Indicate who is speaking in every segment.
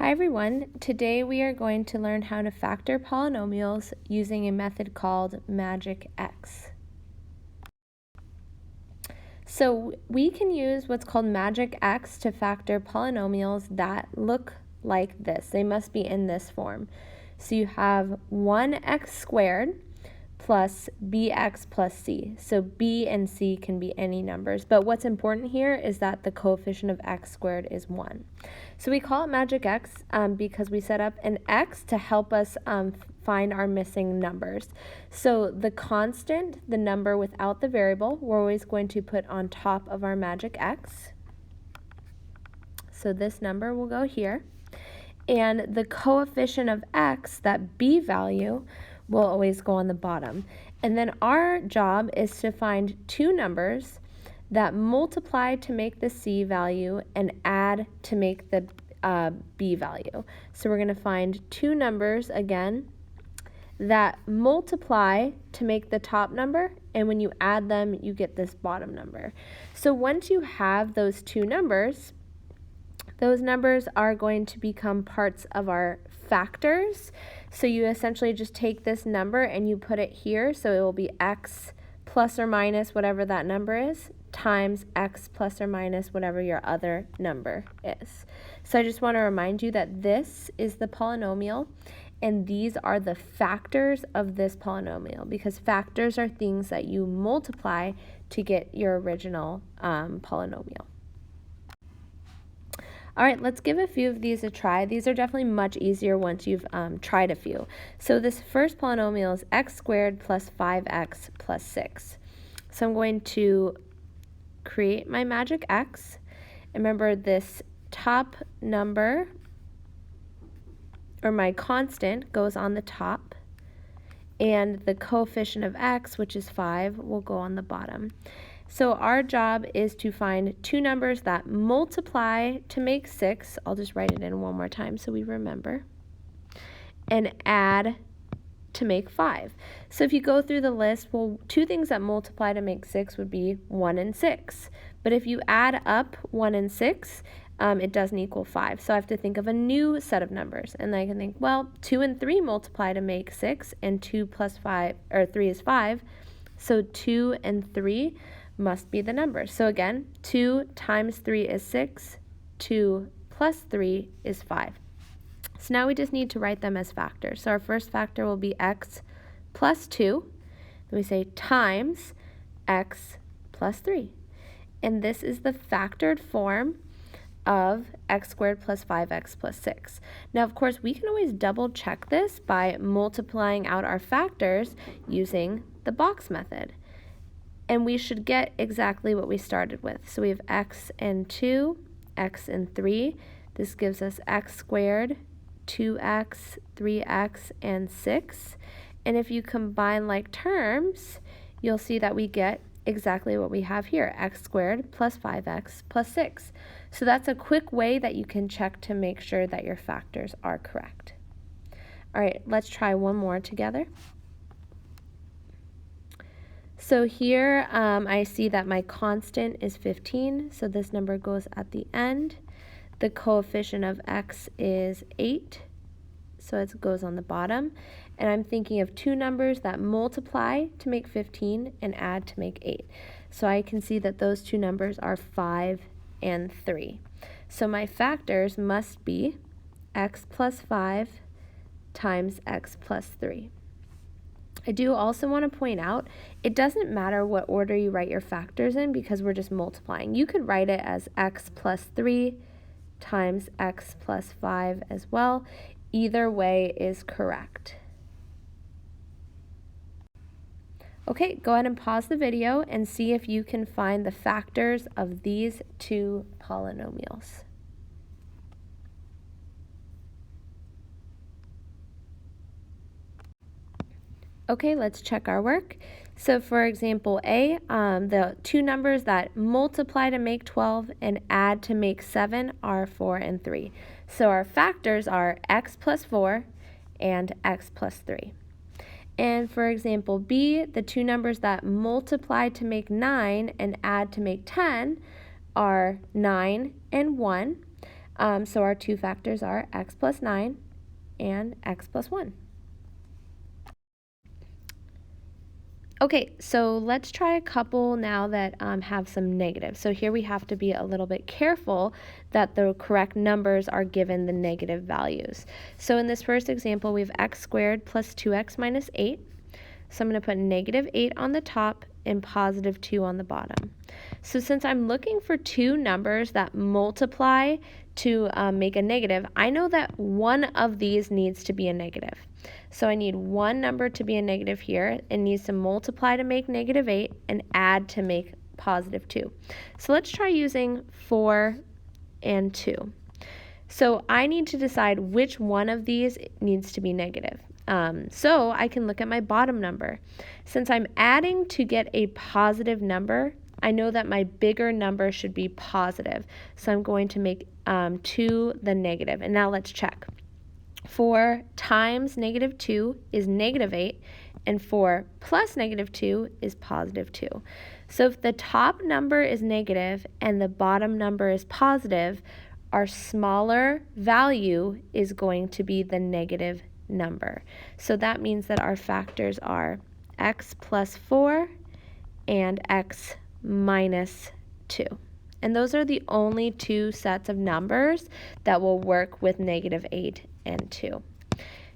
Speaker 1: Hi everyone, today we are going to learn how to factor polynomials using a method called MAGIC-X. So we can use what's called MAGIC-X to factor polynomials that look like this. They must be in this form. So you have 1x squared plus bx plus c. So b and c can be any numbers, but what's important here is that the coefficient of x squared is 1. So we call it MAGIC-X because we set up an x to help us find our missing numbers. So the constant, the number without the variable, we're always going to put on top of our MAGIC-X. So this number will go here. And the coefficient of x, that b value, will always go on the bottom. And then our job is to find two numbers that multiply to make the c value and add to make the b value. So we're going to find two numbers again that multiply to make the top number, and when you add them, you get this bottom number. So once you have those two numbers, those numbers are going to become parts of our factors. So you essentially just take this number and you put it here, so it will be x plus or minus whatever that number is, times x plus or minus whatever your other number is. So I just want to remind you that this is the polynomial, and these are the factors of this polynomial, because factors are things that you multiply to get your original polynomial. All right, let's give a few of these a try. These are definitely much easier once you've tried a few. So this first polynomial is x squared plus 5x plus 6. So I'm going to create my MAGIC-X. Remember, this top number, or my constant, goes on the top, and the coefficient of x, which is 5, will go on the bottom. So our job is to find two numbers that multiply to make 6. I'll just write it in one more time so we remember. And add to make 5. So if you go through the list, well, two things that multiply to make 6 would be 1 and 6. But if you add up 1 and 6, it doesn't equal 5. So I have to think of a new set of numbers. And I can think, well, 2 and 3 multiply to make 6, and 2 plus 5, or 3 is 5. So 2 and 3 must be the numbers. So again, 2 times 3 is 6, 2 plus 3 is 5. So now we just need to write them as factors. So our first factor will be x plus 2. Then we say times x plus 3. And this is the factored form of x squared plus 5x plus 6. Now, of course, we can always double check this by multiplying out our factors using the box method. And we should get exactly what we started with. So we have x and 2, x and 3. This gives us x squared, 2x, 3x, and 6. And if you combine like terms, you'll see that we get exactly what we have here, x squared plus 5x plus 6. So that's a quick way that you can check to make sure that your factors are correct. All right, let's try one more together. So here I see that my constant is 15, so this number goes at the end. The coefficient of x is 8, so it goes on the bottom. And I'm thinking of two numbers that multiply to make 15 and add to make 8. So I can see that those two numbers are 5 and 3. So my factors must be x plus 5 times x plus 3. I do also want to point out, it doesn't matter what order you write your factors in because we're just multiplying. You could write it as x plus 3 times x plus 5 as well. Either way is correct. Okay, go ahead and pause the video and see if you can find the factors of these two polynomials. Okay, let's check our work. So for example A, the two numbers that multiply to make 12 and add to make 7 are 4 and 3. So our factors are x plus 4 and x plus 3. And for example B, the two numbers that multiply to make 9 and add to make 10 are 9 and 1. So our two factors are x plus 9 and x plus 1. Okay, so let's try a couple now that have some negatives. So here we have to be a little bit careful that the correct numbers are given the negative values. So in this first example, we have x squared plus 2x minus 8. So I'm going to put negative 8 on the top and positive 2 on the bottom. So since I'm looking for two numbers that multiply to make a negative, I know that one of these needs to be a negative. So I need one number to be a negative here. It needs to multiply to make negative 8 and add to make positive 2. So let's try using 4 and 2. So I need to decide which one of these needs to be negative. So I can look at my bottom number. Since I'm adding to get a positive number, I know that my bigger number should be positive. So I'm going to make 2 the negative. And now let's check. 4 times negative 2 is negative 8, and 4 plus negative 2 is positive 2. So if the top number is negative and the bottom number is positive, our smaller value is going to be the negative number. So that means that our factors are x plus 4 and x minus 2. And those are the only two sets of numbers that will work with negative 8 and 2.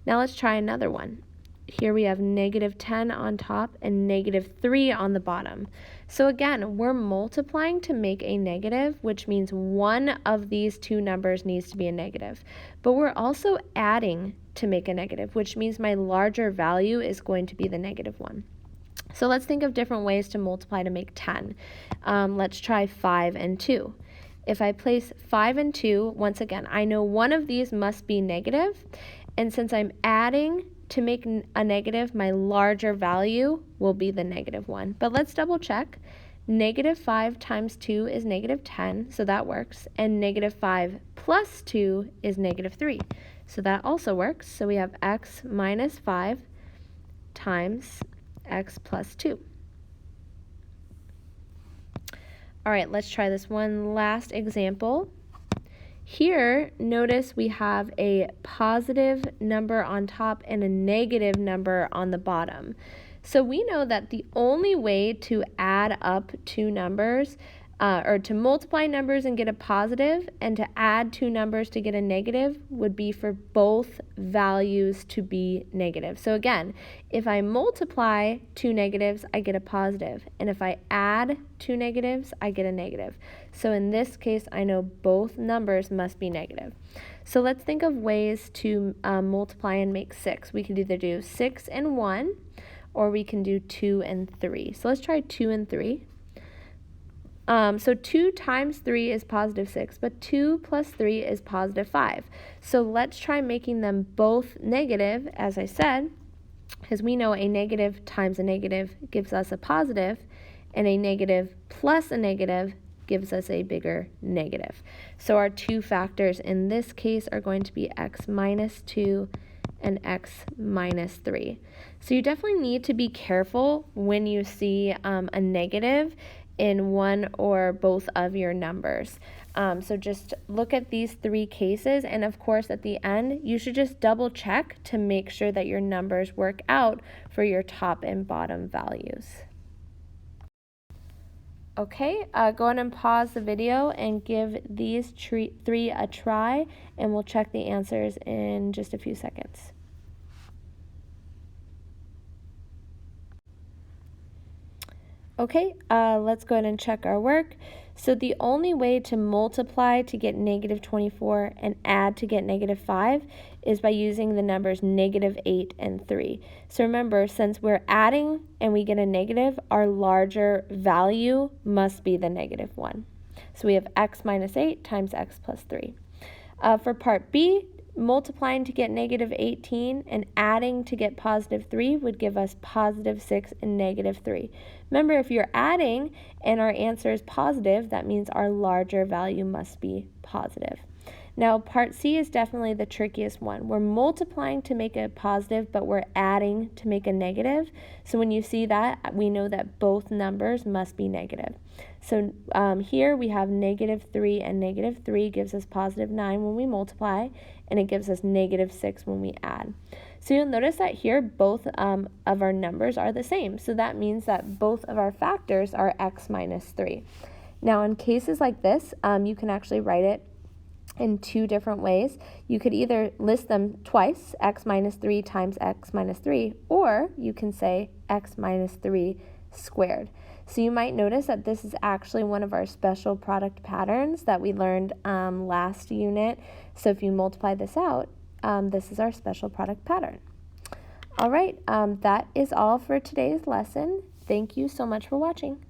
Speaker 1: Now let's try another one. Here we have negative 10 on top and negative 3 on the bottom. So again, we're multiplying to make a negative, which means one of these two numbers needs to be a negative. But we're also adding to make a negative, which means my larger value is going to be the negative one. So let's think of different ways to multiply to make 10. Let's try 5 and 2. If I place 5 and 2, once again, I know one of these must be negative, and since I'm adding to make a negative, my larger value will be the negative one. But let's double check. Negative 5 times 2 is negative 10, so that works, and negative 5 plus 2 is negative 3. So that also works. So we have x minus 5 times x plus 2. All right, let's try this one last example. Here, notice we have a positive number on top and a negative number on the bottom. So we know that the only way to add up two numbers, or to multiply numbers and get a positive, and to add two numbers to get a negative, would be for both values to be negative. So again, if I multiply two negatives, I get a positive. And if I add two negatives, I get a negative. So in this case, I know both numbers must be negative. So let's think of ways to multiply and make 6. We could either do 6 and 1, or we can do 2 and 3. So let's try 2 and 3. So 2 times 3 is positive 6, but 2 plus 3 is positive 5. So let's try making them both negative, as I said, because we know a negative times a negative gives us a positive, and a negative plus a negative gives us a bigger negative. So our two factors in this case are going to be x minus 2 and x minus 3. So you definitely need to be careful when you see a negative in one or both of your numbers. So just look at these three cases, and of course at the end you should just double check to make sure that your numbers work out for your top and bottom values. Okay, go ahead and pause the video and give these three a try, and we'll check the answers in just a few seconds. Okay, let's go ahead and check our work. So the only way to multiply to get negative 24 and add to get negative 5 is by using the numbers negative 8 and 3. So remember, since we're adding and we get a negative, our larger value must be the negative one. So we have x minus 8 times x plus 3. For part B, multiplying to get negative 18 and adding to get positive 3 would give us positive 6 and negative 3. Remember, if you're adding and our answer is positive, that means our larger value must be positive. Now, part C is definitely the trickiest one. We're multiplying to make a positive, but we're adding to make a negative. So when you see that, we know that both numbers must be negative. So here we have -3, and -3 gives us +9 when we multiply, and it gives us -6 when we add. So you'll notice that here both of our numbers are the same. So that means that both of our factors are x minus 3. Now in cases like this, you can actually write it in two different ways. You could either list them twice, x minus 3 times x minus 3, or you can say x minus 3 squared. So you might notice that this is actually one of our special product patterns that we learned last unit. So if you multiply this out, this is our special product pattern. All right, that is all for today's lesson. Thank you so much for watching.